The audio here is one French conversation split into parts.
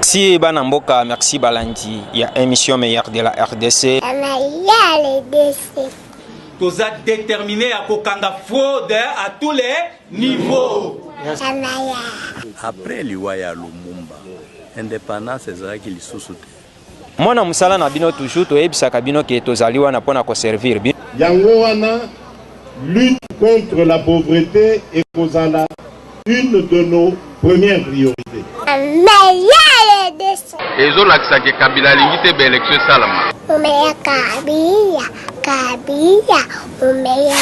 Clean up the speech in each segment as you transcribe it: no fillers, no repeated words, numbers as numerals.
Merci Banamboka, merci Balandi. Il y a émission meilleure de la RDC. Vous êtes déterminé à Kokanga fraude à tous les niveaux. Après l'Iwaya Lumumba, indépendance c'est qui les sous-soute. Mwana musala na bino toujours to ebisaka bino ke tozaliwa na pona ko servir bi. Yango wana lutte contre la pauvreté et kozala une de nos premières priorités. Ezo lakisa ke Kabila lingite be élection salama. Umeya Kabila, umeya.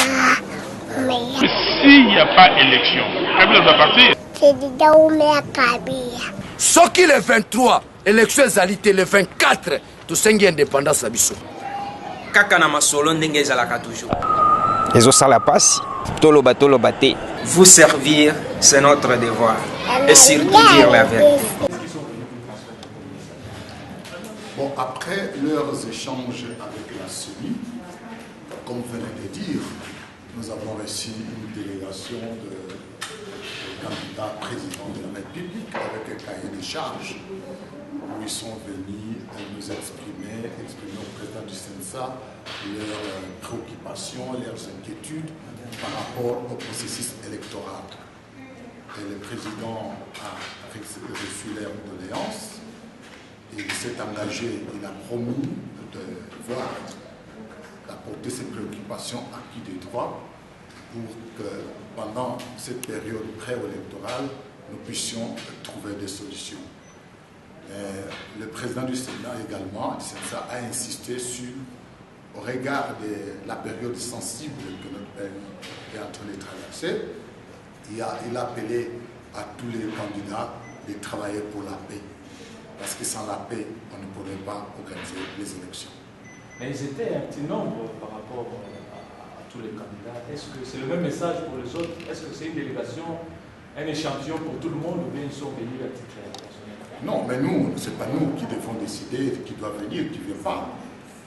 S'il n'y a pas élection, Kabila doit partir. C'est déjà umeya Kabila. Soki le 23, élection égalité le 24, tout sengi indépendance abiso. Kaka na masolo ndenge ezalaka toujours. Ezo sala pasi, tolo bate. Vous servir, c'est notre devoir. Et surtout dire la vérité. Bon, après leurs échanges avec la CENI, comme vous venez de dire, nous avons reçu une délégation de candidats président de la République avec un cahier de charges où ils sont venus nous exprimer au président du CENSA leurs préoccupations, leurs inquiétudes par rapport au processus électoral. Et le président a reçu leur doléance. Il s'est engagé, il a promis de voir, d'apporter ses préoccupations à qui des droits pour que pendant cette période préélectorale, nous puissions trouver des solutions. Le président du Sénat également, du Sénat, a insisté sur, au regard de la période sensible que notre pays est en train de traverser, il a appelé à tous les candidats de travailler pour la paix. Parce que sans la paix, on ne pourrait pas organiser les élections. Mais ils étaient un petit nombre par rapport à tous les candidats. Est-ce que c'est le même message pour les autres? Est-ce que c'est une délégation, un échantillon pour tout le monde ou bien ils sont venus à titre personnel? Non, mais nous, ce n'est pas nous qui devons décider qui doit venir, qui ne vient pas.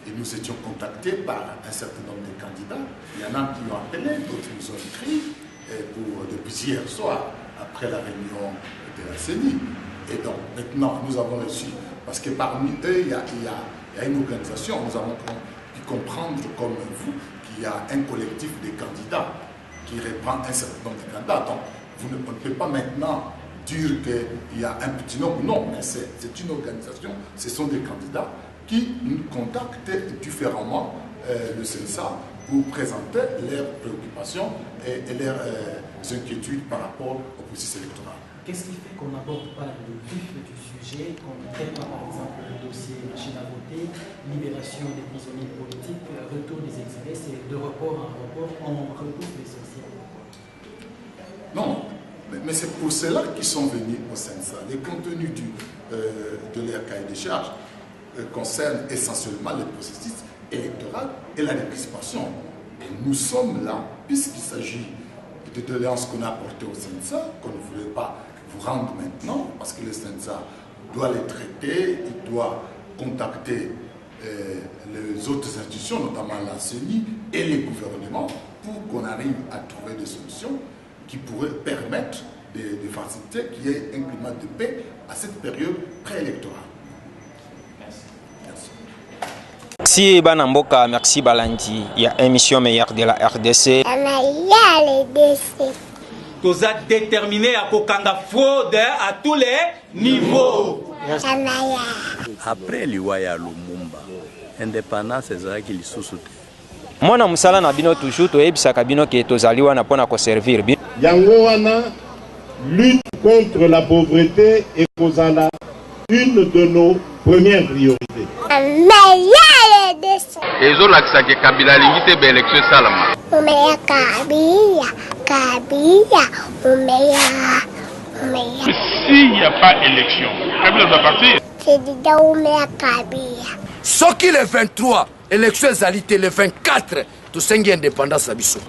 Et nous étions contactés par un certain nombre de candidats. Il y en a qui ont appelé, d'autres nous ont écrit depuis hier soir, après la réunion de la CENI. Et donc, maintenant, nous avons reçu, parce que parmi eux, il y a une organisation, nous avons pu comprendre, comme vous, qu'il y a un collectif de candidats qui reprend un certain nombre de candidats. Donc, on ne peut pas maintenant dire qu'il y a un petit nombre. Non, mais c'est une organisation, ce sont des candidats qui nous contactent différemment le CENSA pour présenter leurs préoccupations et leurs inquiétudes par rapport au processus électoral. Qu'est-ce qui fait qu'on n'aborde pas le vif du sujet, qu'on ne traite pas par exemple le dossier machine à voter, libération des prisonniers politiques, retour des exilés, c'est de report en report, on repousse l'essentiel? Non, mais c'est pour cela qu'ils sont venus au CENSA. Les contenus de leur cahier de charges concernent essentiellement le processus électoral et la décrispation. Et nous sommes là, puisqu'il s'agit de doléances qu'on a apportées au CENSA, qu'on ne voulait pas vous rendre maintenant, parce que le CENSA doit les traiter, il doit contacter les autres institutions, notamment la CENI et les gouvernements, pour qu'on arrive à trouver des solutions qui pourraient permettre de faciliter qu'il y ait un climat de paix à cette période préélectorale. Merci Banamboka, merci Balandi. Il y a émission meilleure de la RDC. Vous êtes déterminé à Kokanga fraude à tous les niveaux. Après l'Iwaya Lumumba, indépendance c'est qui les sous-soute. Mwana musala na bino toujours to ebisaka bino ke tozaliwa na pona ko servir bi. Yango wana lutte contre la pauvreté et kozala une de nos premières priorités. Ezo lakisa ke Kabila lingite be élection salama. Umeya Kabila, umeya. S'il n'y a pas élection, Kabila doit partir. C'est déjà umeya Kabila. Soki le 23, élection égalité le 24, tout sengi indépendance abiso.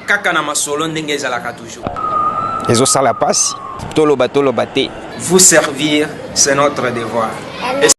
Kaka na masolo ndenge ezalaka toujours. Ezo sala pasi, tolo bate. Vous servir, c'est notre devoir.